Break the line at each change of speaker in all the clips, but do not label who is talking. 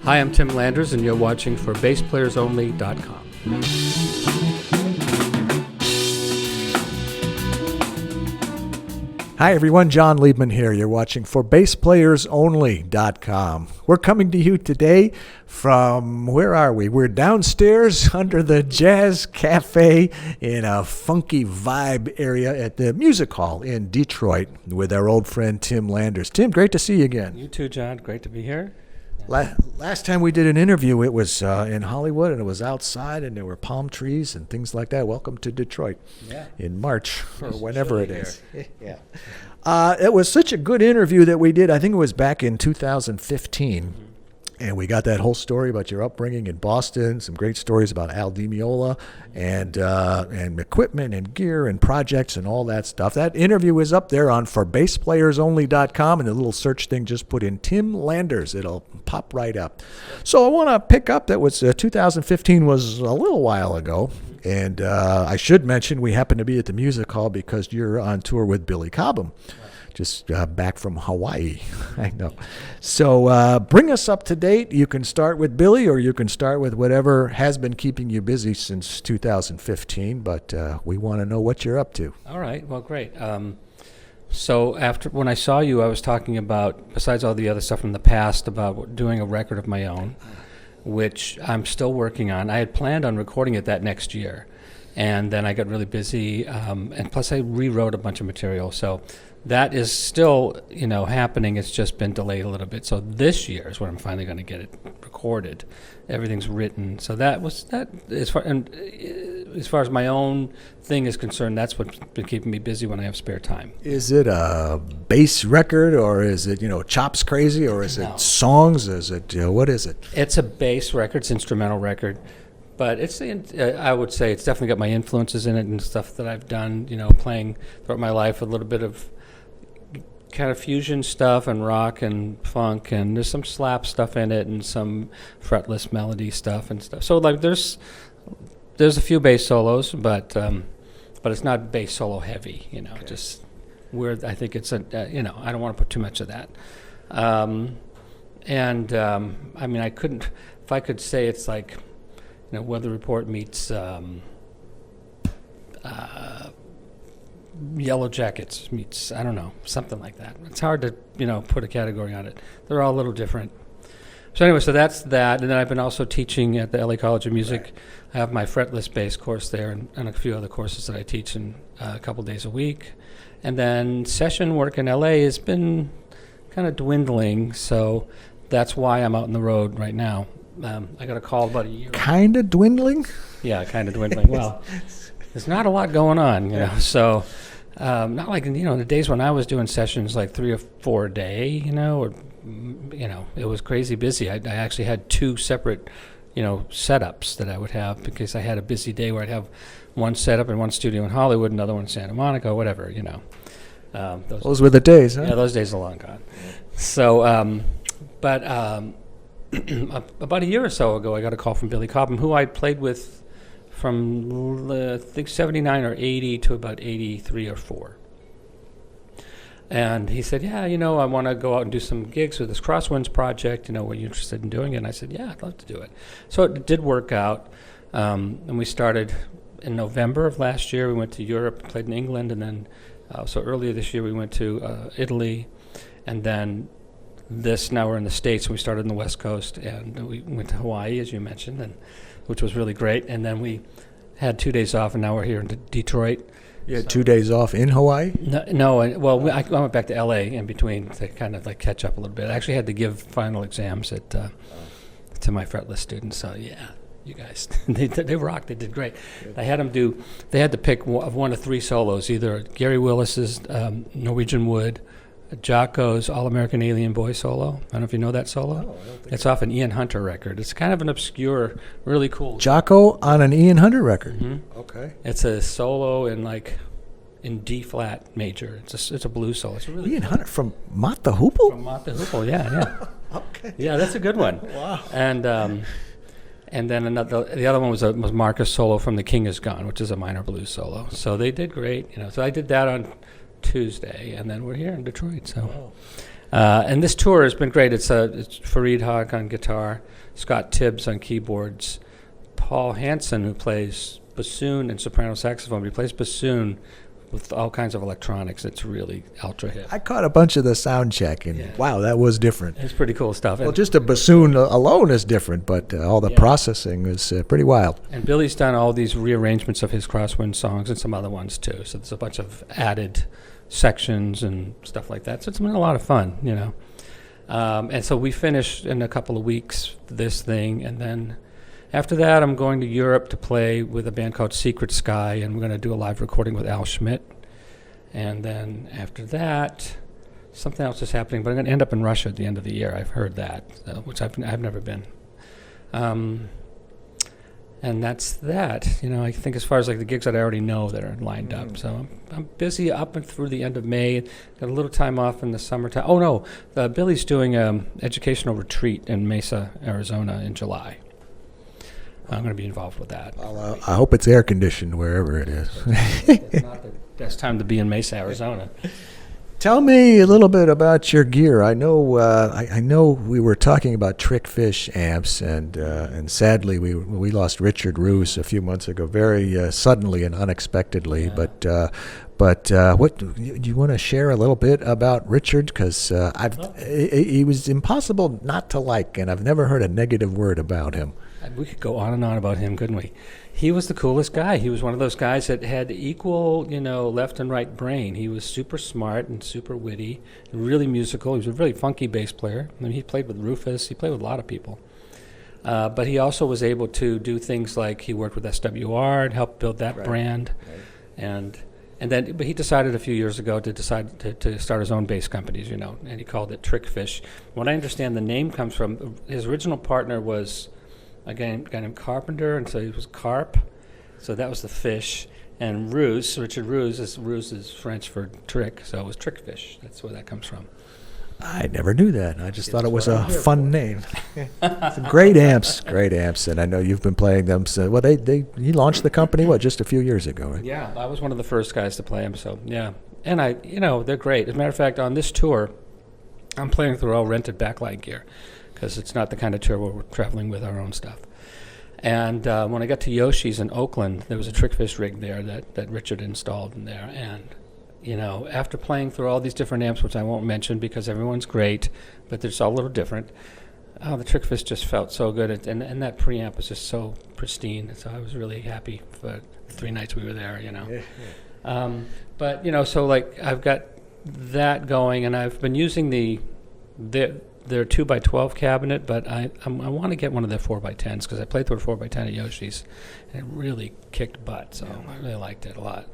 Hi, I'm Tim Landers, and you're watching for BassPlayersOnly.com.
Hi everyone, John Liebman here. You're watching for BassPlayersOnly.com. We're coming to you today from, where are we? We're downstairs under the Jazz Cafe in a funky vibe area at the Music Hall in Detroit with our old friend Tim Landers. Tim, great to see you again.
You too, John. Great to be here.
Last time we did an interview, it was in Hollywood, and it was outside, and there were palm trees and things like that. Welcome to Detroit in March or whenever it is. Yeah. It was such a good interview that we did. I think it was back in 2015. And we got that whole story about your upbringing in Boston, some great stories about Al Di Meola and equipment and gear and projects and all that stuff. That interview is up there on forbassplayersonly.com, and the little search thing, just put in Tim Landers. It'll pop right up. So I want to pick up, that was 2015 was a little while ago. And I should mention we happen to be at the Music Hall because you're on tour with Billy Cobham. Just back from Hawaii, I know. So bring us up to date. You can start with Billy, or you can start with whatever has been keeping you busy since 2015, but we want to know what you're up to.
All right. Well, great. So when I saw you, I was talking about, besides all the other stuff from the past, about doing a record of my own, which I'm still working on. I had planned on recording it that next year, and then I got really busy, and plus I rewrote a bunch of material. So that is still, happening. It's just been delayed a little bit. So this year is when I'm finally going to get it recorded. Everything's written. So that was that. As far as my own thing is concerned, that's what's been keeping me busy when I have spare time.
Is it a bass record, or is it chops crazy, or is it songs? Is it what is it?
It's a bass record. It's an instrumental record. But I would say it's definitely got my influences in it and stuff that I've done, playing throughout my life, a little bit of kind of fusion stuff and rock and funk, and there's some slap stuff in it and some fretless melody stuff and stuff. So like there's a few bass solos, but it's not bass solo heavy, okay. Just where I think it's I don't want to put too much of that. I mean, I couldn't, if I could say it's like, Weather Report meets Yellow Jackets meets, I don't know, something like that. It's hard to, put a category on it. They're all a little different. So anyway, so that's that. And then I've been also teaching at the LA College of Music. Right. I have my fretless bass course there and a few other courses that I teach in a couple days a week. And then session work in LA has been kind of dwindling, so that's why I'm out on the road right now. I got a call about a year ago.
Kind of dwindling?
Yeah, kind of dwindling. Well, there's not a lot going on, so not like, the days when I was doing sessions like 3 or 4 a day, it was crazy busy. I actually had 2 separate, setups that I would have because I had a busy day where I'd have one setup in one studio in Hollywood, another one in Santa Monica, whatever, Those
were the days, huh?
Yeah, those days are long gone. So, about a year or so ago, I got a call from Billy Cobham, who I played with from, I think, 79 or 80 to about 83 or 4. And he said, yeah, I want to go out and do some gigs with this Crosswinds project. Were you interested in doing it? And I said, yeah, I'd love to do it. So it did work out. And we started in November of last year. We went to Europe, played in England, and then so earlier this year we went to Italy, and then now we're in the States, and we started on the West Coast, and we went to Hawaii, as you mentioned, which was really great. And then we had 2 days off, and now we're here in Detroit.
You had 2 days off in Hawaii?
No. I went back to LA in between to kind of like catch up a little bit. I actually had to give final exams to my fretless students. So yeah, you guys, they rocked. They did great. They had to pick one of 3 solos, either Gary Willis's Norwegian Wood, Jocko's All-American Alien Boy solo. I don't know if you know that solo. No, I don't think it's off an Ian Hunter record. It's kind of an obscure, really cool.
Jocko on an Ian Hunter record.
Mm-hmm.
Okay.
It's a solo in D flat major. It's a blues solo. It's really
Ian Hunter from Mott the Hoople?
From Mott the Hoople, yeah.
Okay.
Yeah, that's a good one.
Wow.
And then the other one was Marcus solo from The King Is Gone, which is a minor blues solo. So they did great. So I did that on Tuesday, and then we're here in Detroit. So And this tour has been great. It's Fareed Haq on guitar, Scott Tibbs on keyboards, Paul Hansen, who plays bassoon and soprano saxophone. He plays bassoon with all kinds of electronics. It's really ultra hip.
I caught a bunch of the sound check, and wow, that was different.
It's pretty cool stuff.
Well, just a bassoon alone is different, but all the processing is pretty wild.
And Billy's done all these rearrangements of his Crosswind songs and some other ones too. So there's a bunch of added sections and stuff like that. So it's been a lot of fun, you know. And so we finish in a couple of weeks this thing, and then after that, I'm going to Europe to play with a band called Secret Sky, and we're going to do a live recording with Al Schmidt. And then after that, something else is happening, but I'm going to end up in Russia at the end of the year. I've heard that, which I've never been. And that's that. You know, I think as far as like the gigs that I already know that are lined up. So I'm busy up and through the end of May. Got a little time off in the summertime. Oh no, Billy's doing an educational retreat in Mesa, Arizona in July. I'm going to be involved with that.
I hope it's air conditioned wherever it is.
It's not the best time to be in Mesa, Arizona.
Tell me a little bit about your gear. I know I know we were talking about Trickfish amps, and sadly we lost Richard Roos a few months ago, very suddenly and unexpectedly.
Yeah.
But what do you want to share a little bit about Richard? Because he was impossible not to like, and I've never heard a negative word about him.
We could go on and on about him, couldn't we? He was the coolest guy. He was one of those guys that had equal, you know, left and right brain. He was super smart and super witty, and really musical. He was a really funky bass player. I mean, he played with Rufus. He played with a lot of people. But he also was able to do things like he worked with SWR and helped build that brand. Right. But he decided a few years ago to start his own bass companies, you know, and he called it Trickfish. What I understand the name comes from, his original partner was a guy named Carpenter, and so he was Carp, so that was the fish. And Richard Roos is French for trick, so it was Trickfish. That's where that comes from.
I never knew that. I just thought it was a fun name. Great amps, and I know you've been playing them. So, well, he launched the company just a few years ago, right?
Yeah, I was one of the first guys to play them. So yeah, and they're great. As a matter of fact, on this tour, I'm playing through all rented backlight gear, because it's not the kind of tour where we're traveling with our own stuff. And when I got to Yoshi's in Oakland, there was a Trickfish rig there that Richard installed in there. And, you know, after playing through all these different amps, which I won't mention because everyone's great, but they're just all a little different, the Trickfish just felt so good. And that preamp was just so pristine. So I was really happy for the 3 nights we were there, you know. Yeah. But, you know, so, like, I've got that going, and I've been using their 2x12 cabinet, but I want to get one of their 4x10s because I played through a 4x10 at Yoshi's, and it really kicked butt, so I really liked it a lot.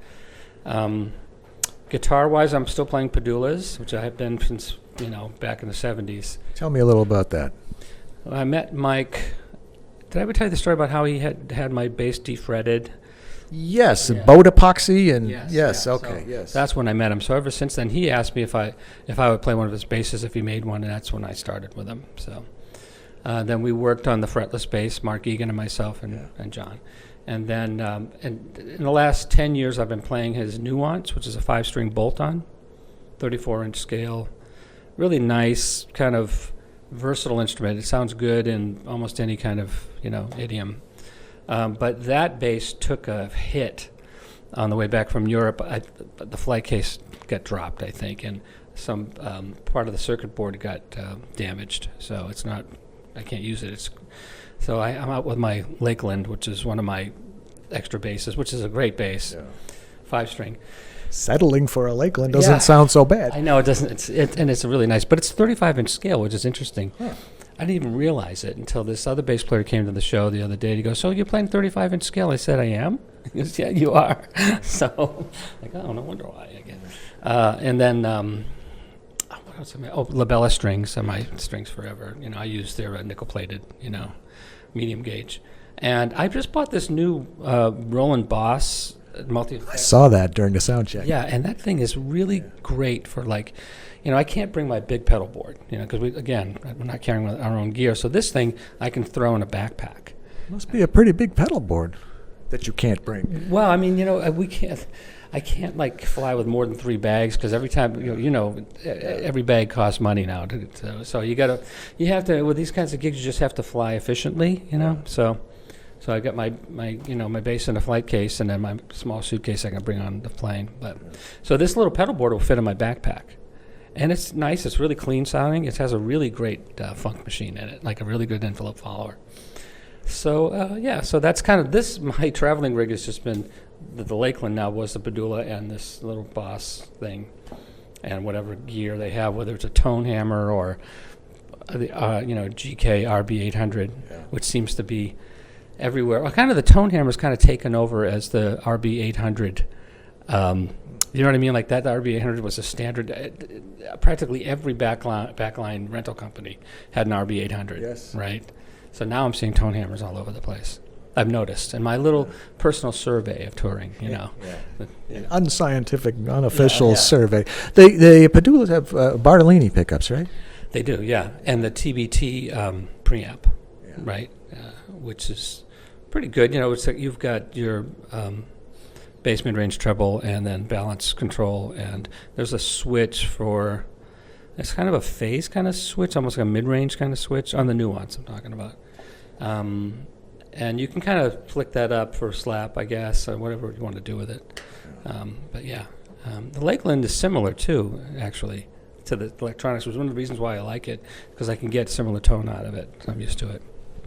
Guitar-wise, I'm still playing Padulas, which I have been since, you know, back in the 70s.
Tell me a little about that.
I met Mike. Did I ever tell you the story about how he had my bass defretted?
Yes, boat epoxy and yes.
That's when I met him. So ever since then, he asked me if I would play one of his basses if he made one, and that's when I started with him. So then we worked on the fretless bass, Mark Egan and myself and John. And then and in the last 10 years, I've been playing his Nuance, which is a 5-string bolt-on, 34-inch scale, really nice, kind of versatile instrument. It sounds good in almost any kind of, you know, idiom. But that bass took a hit on the way back from Europe. The flight case got dropped, I think, and some part of the circuit board got damaged. So it's not, I can't use it. So I'm out with my Lakeland, which is one of my extra basses, which is a great bass, 5-string.
Settling for a Lakeland doesn't sound so bad.
I know it doesn't. And it's a really nice, but it's 35-inch scale, which is interesting. Huh. I didn't even realize it until this other bass player came to the show the other day. He goes, "So you're playing 35-inch scale?" I said, "I am." He goes, "Yeah, you are." So, like, oh, no wonder why again. And then, what else am I? Oh, Labella strings are my strings forever. You know, I use their nickel-plated, you know, medium gauge. And I just bought this new Roland Boss multi.
I saw that during the sound check.
Yeah, and that thing is really great for, like, you know, I can't bring my big pedal board, you know, because we're not carrying our own gear. So this thing I can throw in a backpack.
Must be a pretty big pedal board that you can't bring.
Well, I mean, you know, we can't. I can't like fly with more than 3 bags because every time every bag costs money now. So you have to with these kinds of gigs you just have to fly efficiently, So I got my bass in a flight case and then my small suitcase I can bring on the plane. But so this little pedal board will fit in my backpack. And it's nice. It's really clean sounding. It has a really great funk machine in it, like a really good envelope follower. So, so that's kind of this. My traveling rig has just been the Lakeland now was the Padula and this little Boss thing and whatever gear they have, whether it's a tone hammer or, GK RB800, which seems to be everywhere. Well, kind of the tone hammer is kind of taken over as the RB800. You know what I mean? Like that, the RB800 was a standard. Practically every backline rental company had an RB800. Yes. Right? So now I'm seeing tone hammers all over the place. I've noticed in my little personal survey of touring,
An unscientific, unofficial survey. The Padulas have Bartolini pickups, right?
They do, yeah. And the TBT preamp, right? Which is pretty good. It's like you've got your bass mid-range treble and then balance control, and there's a switch for it's kind of a phase kind of switch, almost like a mid-range kind of switch on the Nuance I'm talking about, and you can kind of flick that up for slap, I guess, or whatever you want to do with it. The Lakeland is similar too, actually, to the electronics, which is one of the reasons why I like it, because I can get similar tone out of it. I'm used to it.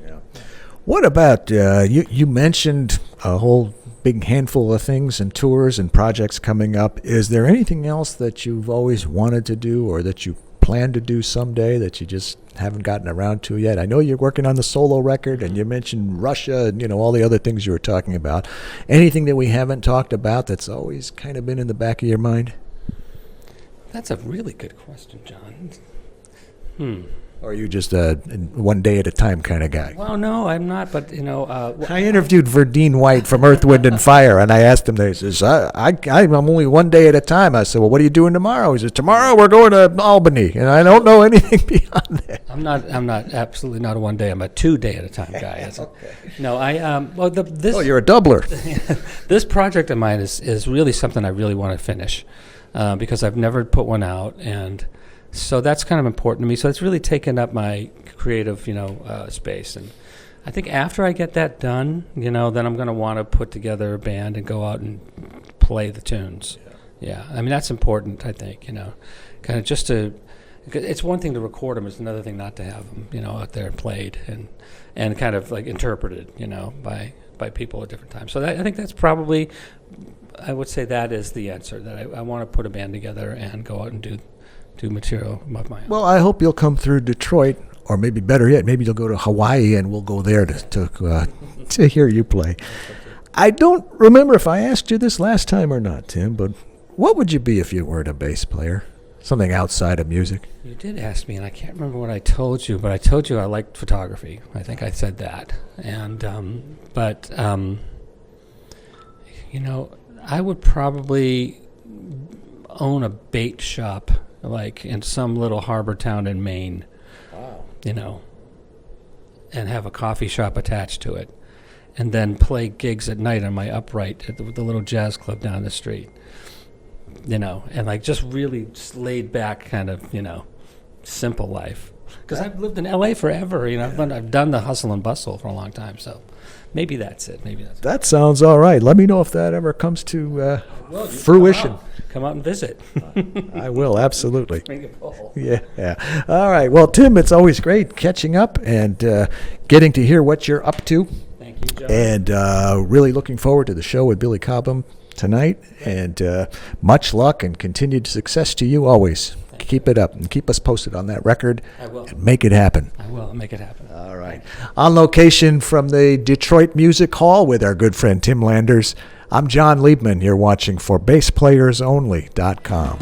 Yeah. What about you mentioned a whole big handful of things and tours and projects coming up. Is there anything else that you've always wanted to do or that you plan to do someday that you just haven't gotten around to yet? I know you're working on the solo record, and you mentioned Russia and all the other things you were talking about. Anything that we haven't talked about that's always kind of been in the back of your mind?
That's a really good question, John.
Or are you just a one day at a time kind of guy?
Well, no, I'm not. But
I interviewed Verdine White from Earth, Wind and Fire, and I asked him. He says, "I'm only one day at a time." I said, "Well, what are you doing tomorrow?" He says, "Tomorrow we're going to Albany," and I don't know anything beyond that.
I'm not absolutely not a one day. I'm a 2 day at a time guy.
Okay.
No, this.
Oh, you're a doubler.
This project of mine is really something I really want to finish because I've never put one out, and so that's kind of important to me. So it's really taken up my creative, space. And I think after I get that done, then I'm going to want to put together a band and go out and play the tunes. Yeah. I mean, that's important, I think, kind of just to, it's one thing to record them, it's another thing not to have them, out there played and kind of like interpreted, by people at different times. So I think that's probably, I would say that is the answer, that I want to put a band together and go out and do material of my own.
Well, I hope you'll come through Detroit, or maybe better yet, maybe you'll go to Hawaii and we'll go there to hear you play. I don't remember if I asked you this last time or not, Tim, but what would you be if you weren't a bass player? Something outside of music?
You did ask me, and I can't remember what I told you, but I told you I liked photography. I think I said that. And I would probably own a bait shop, like in some little harbor town in Maine. Wow. And have a coffee shop attached to it, and then play gigs at night on my upright at the little jazz club down the street. And like just really just laid back kind of, simple life. Because I've lived in L.A. forever, I've done the hustle and bustle for a long time, so maybe that's it.
That sounds all right. Let me know if that ever comes to fruition.
Come out and visit.
I will, absolutely.
Bring a bowl.
Yeah. All right. Well, Tim, it's always great catching up and getting to hear what you're up to.
Thank you, John.
And really looking forward to the show with Billy Cobham tonight. And much luck and continued success to you always. Keep it up and keep us posted on that record.
I will.
And make it happen.
I will make it happen.
All right. On location from the Detroit Music Hall with our good friend Tim Landers, I'm John Liebman. You're watching for BassPlayersOnly.com.